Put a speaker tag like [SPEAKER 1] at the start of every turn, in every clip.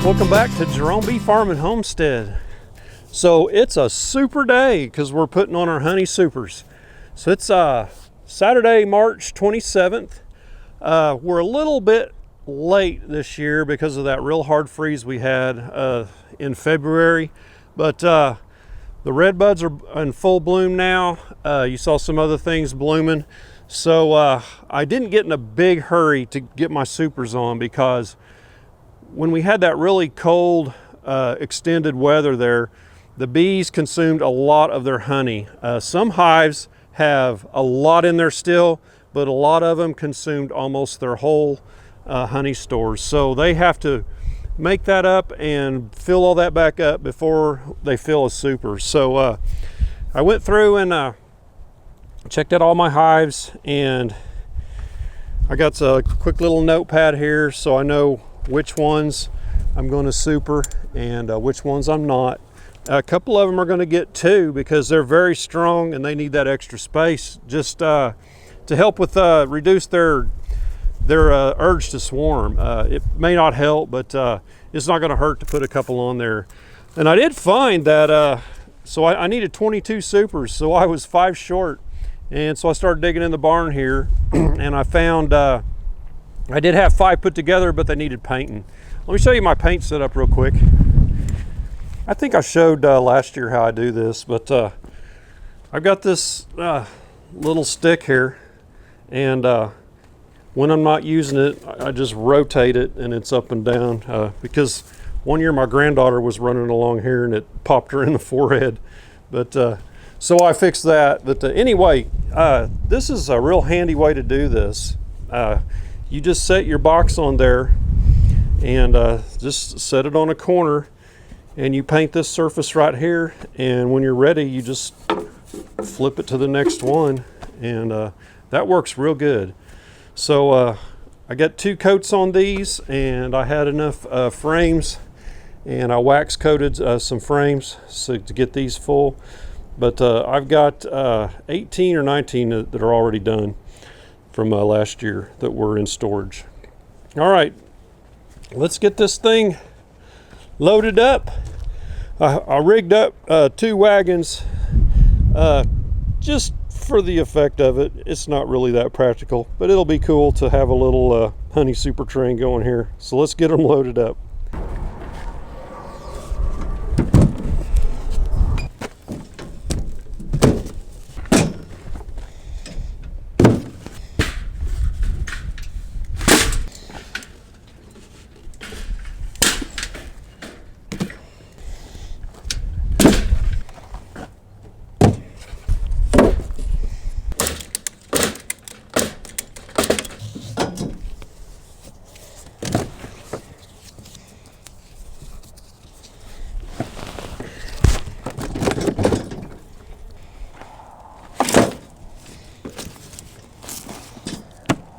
[SPEAKER 1] Welcome back to Jerome Bee Farm and Homestead. So it's a super day because we're putting on our honey supers. So it's Saturday, March 27th. We're a little bit late this year because of that real hard freeze we had in February, but the red buds are in full bloom now. You saw some other things blooming. So I didn't get in a big hurry to get my supers on because when we had that really cold extended weather there, the bees consumed a lot of their honey. Some hives have a lot in there still, but a lot of them consumed almost their whole honey stores. So they have to make that up and fill all that back up before they fill a super. So I went through and checked out all my hives, and I got a quick little notepad here so I know which ones I'm going to super and which ones I'm not. A couple of them are going to get 2 because they're very strong and they need that extra space just to help with reduce their urge to swarm. It may not help, but it's not going to hurt to put a couple on there. And I did find that so I needed 22 supers, so I was 5 short, and so I started digging in the barn here and I found I did have 5 put together, but they needed painting. Let me show you my paint setup real quick. I think I showed last year how I do this, but I've got this little stick here, and when I'm not using it, I just rotate it and it's up and down because one year my granddaughter was running along here and it popped her in the forehead. But so I fixed that. But anyway, this is a real handy way to do this. You just set your box on there and just set it on a corner, and you paint this surface right here, and when you're ready you just flip it to the next one, and that works real good. So I got 2 coats on these, and I had enough frames, and I wax coated some frames so to get these full, but I've got 18 or 19 that are already done from last year that were in storage. All right, let's get this thing loaded up. I rigged up 2 wagons just for the effect of it. It's not really that practical, but it'll be cool to have a little honey super train going here. So let's get them loaded up.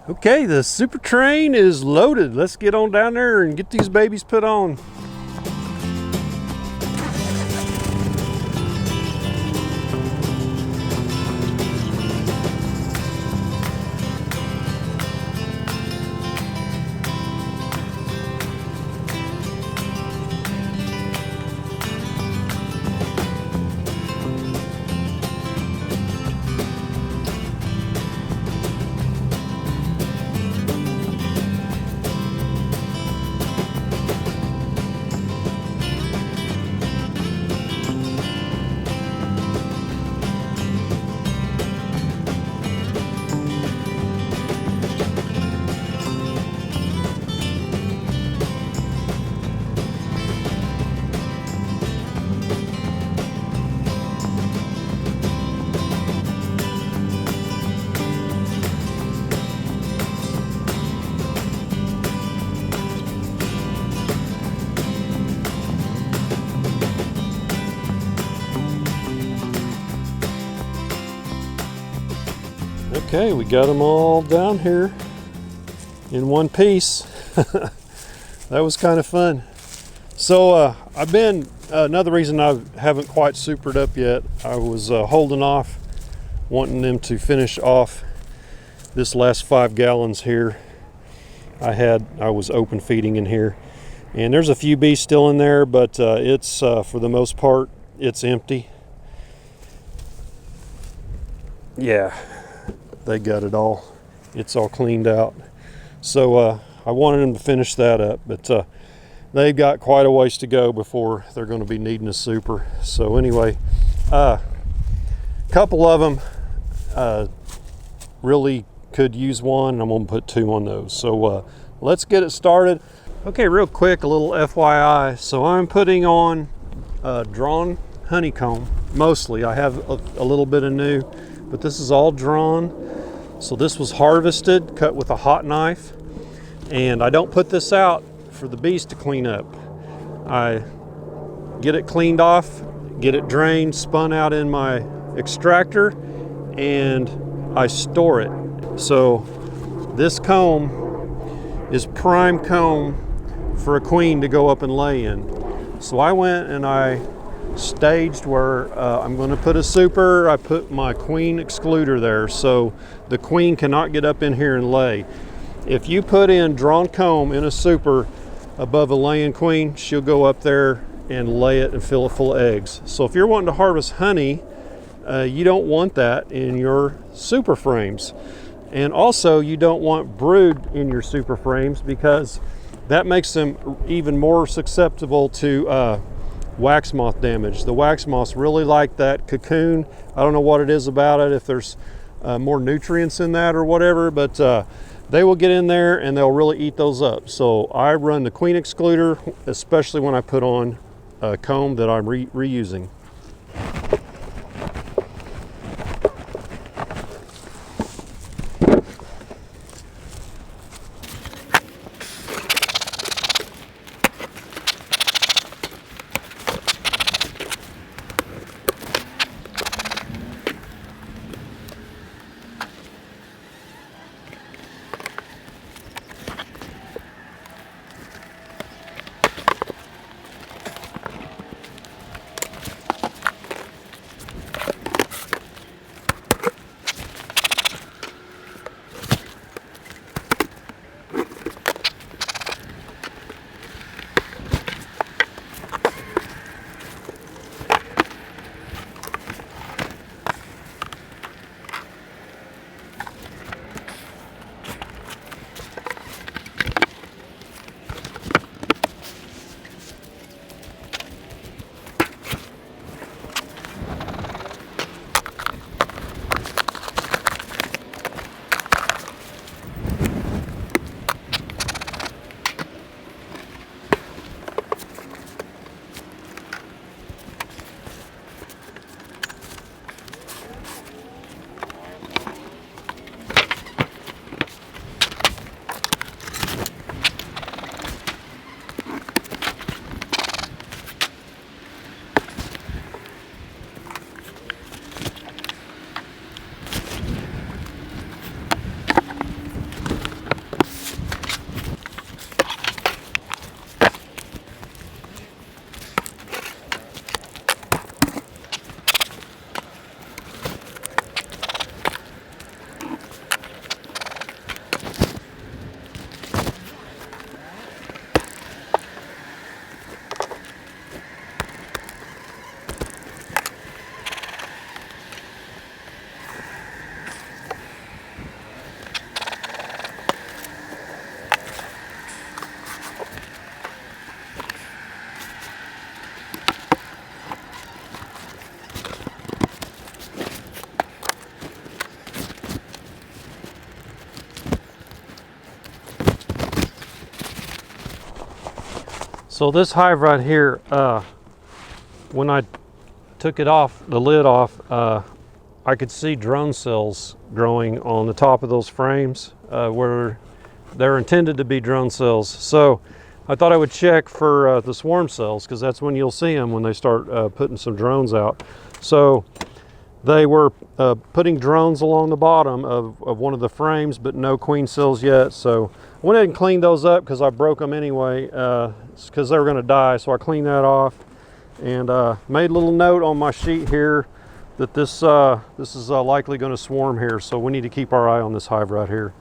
[SPEAKER 1] Okay, the super train is loaded. Let's get on down there and get these babies put on. Okay, we got them all down here in one piece. That was kind of fun. So I've been, another reason I haven't quite supered up yet, I was holding off, wanting them to finish off this last 5 gallons here. I was open feeding in here, And there's a few bees still in there, but it's for the most part, it's empty. Yeah, they got it all. It's all cleaned out. So I wanted them to finish that up, but they've got quite a ways to go before they're going to be needing a super. So anyway, a couple of them really could use one. I'm going to put 2 on those. So let's get it started. Okay, real quick, a little FYI. So I'm putting on drawn honeycomb, mostly. I have a little bit of new, but this is all drawn. So this was harvested, cut with a hot knife, and I don't put this out for the bees to clean up. I get it cleaned off, get it drained, spun out in my extractor, and I store it. So this comb is prime comb for a queen to go up and lay in. So I went and I staged where I'm going to put a super. I put my queen excluder there so the queen cannot get up in here and lay. If you put in drawn comb in a super above a laying queen, she'll go up there and lay it and fill it full of eggs. So if you're wanting to harvest honey, you don't want that in your super frames. And also you don't want brood in your super frames because that makes them even more susceptible to wax moth damage. The wax moths really like that cocoon. I don't know what it is about it, if there's more nutrients in that or whatever, but they will get in there and they'll really eat those up. So I run the queen excluder, especially when I put on a comb that I'm reusing. So this hive right here, when I took it off, the lid off, I could see drone cells growing on the top of those frames where they're intended to be drone cells. So I thought I would check for the swarm cells, because that's when you'll see them when they start putting some drones out. So they were putting drones along the bottom of one of the frames, but no queen cells yet. So I went ahead and cleaned those up because I broke them anyway, because they were going to die. So I cleaned that off and made a little note on my sheet here that this is likely going to swarm here. So we need to keep our eye on this hive right here.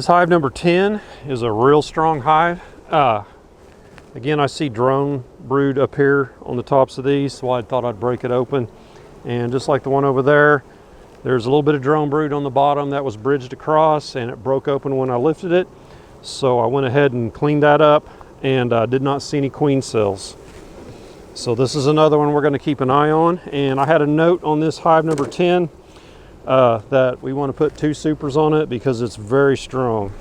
[SPEAKER 1] This hive number 10 is a real strong hive. Again, I see drone brood up here on the tops of these, so I thought I'd break it open. And just like the one over there, there's a little bit of drone brood on the bottom that was bridged across, and it broke open when I lifted it. So I went ahead and cleaned that up, and did not see any queen cells. So this is another one we're going to keep an eye on. And I had a note on this hive number 10 that we want to put 2 supers on it because it's very strong.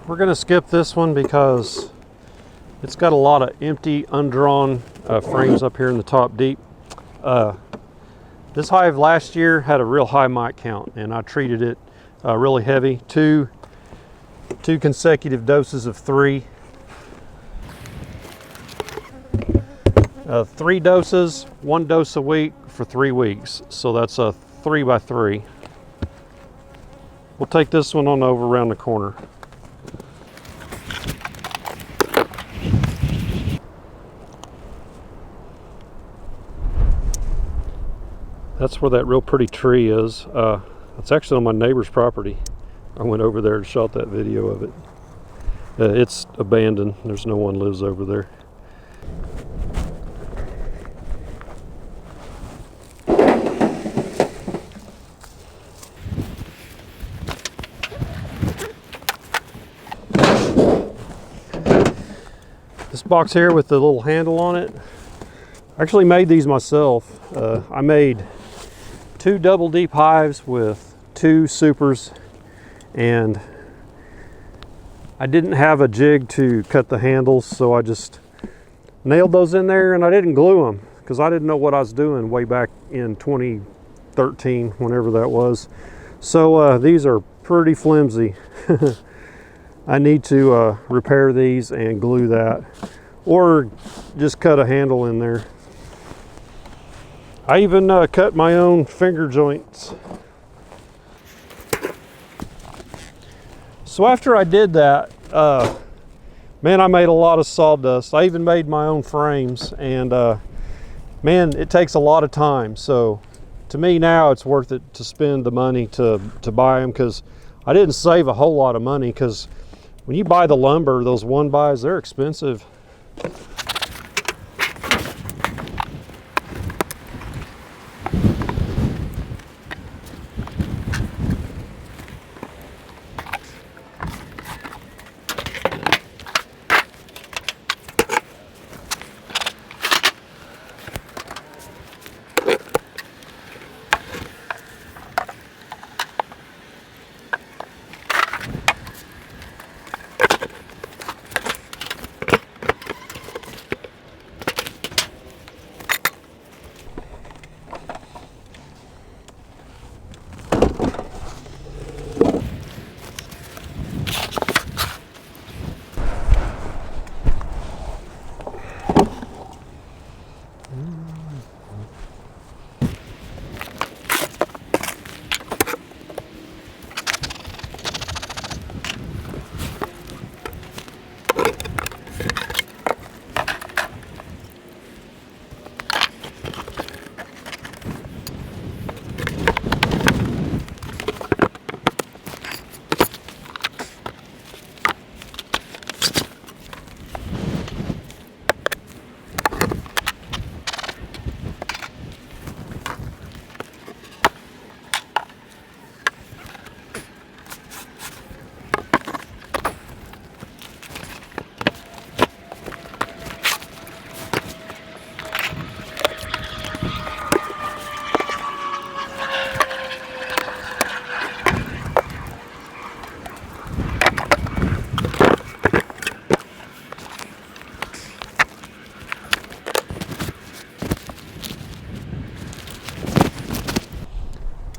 [SPEAKER 1] We're going to skip this one because it's got a lot of empty, undrawn frames up here in the top deep. This hive last year had a real high mite count, and I treated it really heavy. Two consecutive doses of 3. 3 doses, 1 dose a week for 3 weeks. So that's a 3 by 3. We'll take this one on over around the corner. That's where that real pretty tree is. It's actually on my neighbor's property. I went over there and shot that video of it. It's abandoned. There's no one lives over there. This box here with the little handle on it, I actually made these myself. I made 2 double deep hives with 2 supers, and I didn't have a jig to cut the handles, so I just nailed those in there, and I didn't glue them because I didn't know what I was doing way back in 2013, whenever that was. So these are pretty flimsy. I need to repair these and glue that, or just cut a handle in there. I even cut my own finger joints. So after I did that, man, I made a lot of sawdust. I even made my own frames, and man, it takes a lot of time. So to me now, it's worth it to spend the money to buy them, because I didn't save a whole lot of money, because when you buy the lumber, those one buys, they're expensive.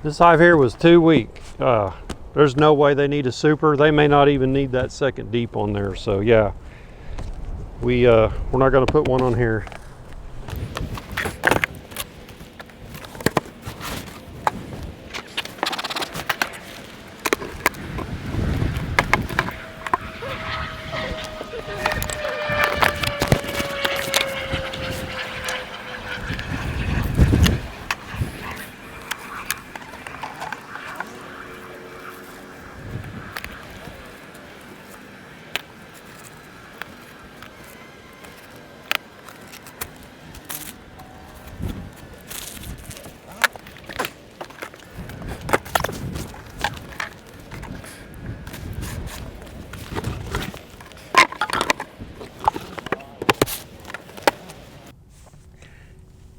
[SPEAKER 1] This hive here was too weak. There's no way they need a super. They may not even need that second deep on there. So yeah, we're not going to put one on here.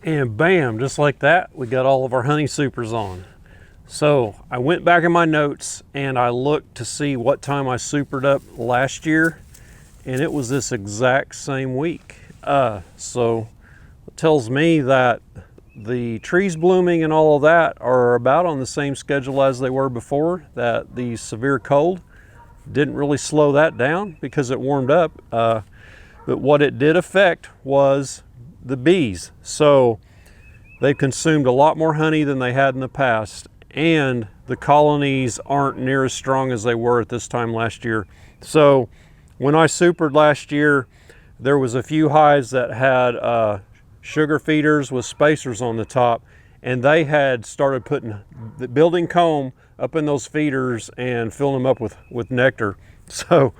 [SPEAKER 1] And bam, just like that, we got all of our honey supers on. So I went back in my notes and I looked to see what time I supered up last year, and it was this exact same week. So it tells me that the trees blooming and all of that are about on the same schedule as they were before, that the severe cold didn't really slow that down because it warmed up. But what it did affect was the bees. So they consumed a lot more honey than they had in the past, and the colonies aren't near as strong as they were at this time last year. So when I supered last year, there was a few hives that had sugar feeders with spacers on the top, and they had started building comb up in those feeders and filling them up with nectar. So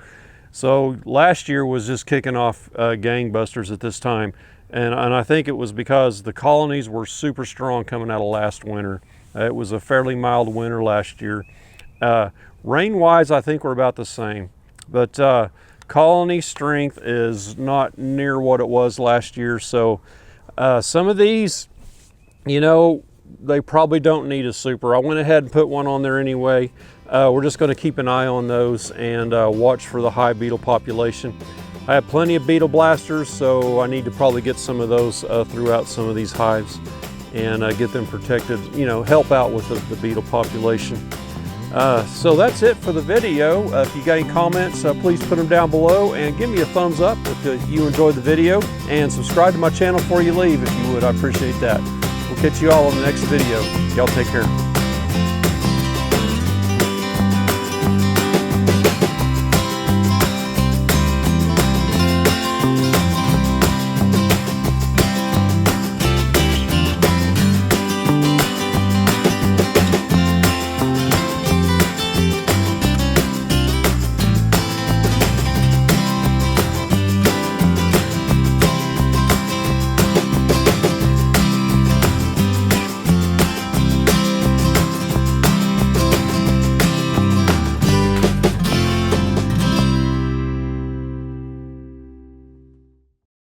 [SPEAKER 1] last year was just kicking off gangbusters at this time. And I think it was because the colonies were super strong coming out of last winter. It was a fairly mild winter last year. Rain-wise, I think we're about the same. But colony strength is not near what it was last year. So some of these, you know, they probably don't need a super. I went ahead and put one on there anyway. We're just going to keep an eye on those and watch for the hive beetle population. I have plenty of beetle blasters, so I need to probably get some of those throughout some of these hives and get them protected, you know, help out with the beetle population. So that's it for the video. If you got any comments, please put them down below and give me a thumbs up if you enjoyed the video, and subscribe to my channel before you leave if you would. I appreciate that. We'll catch you all in the next video. Y'all take care.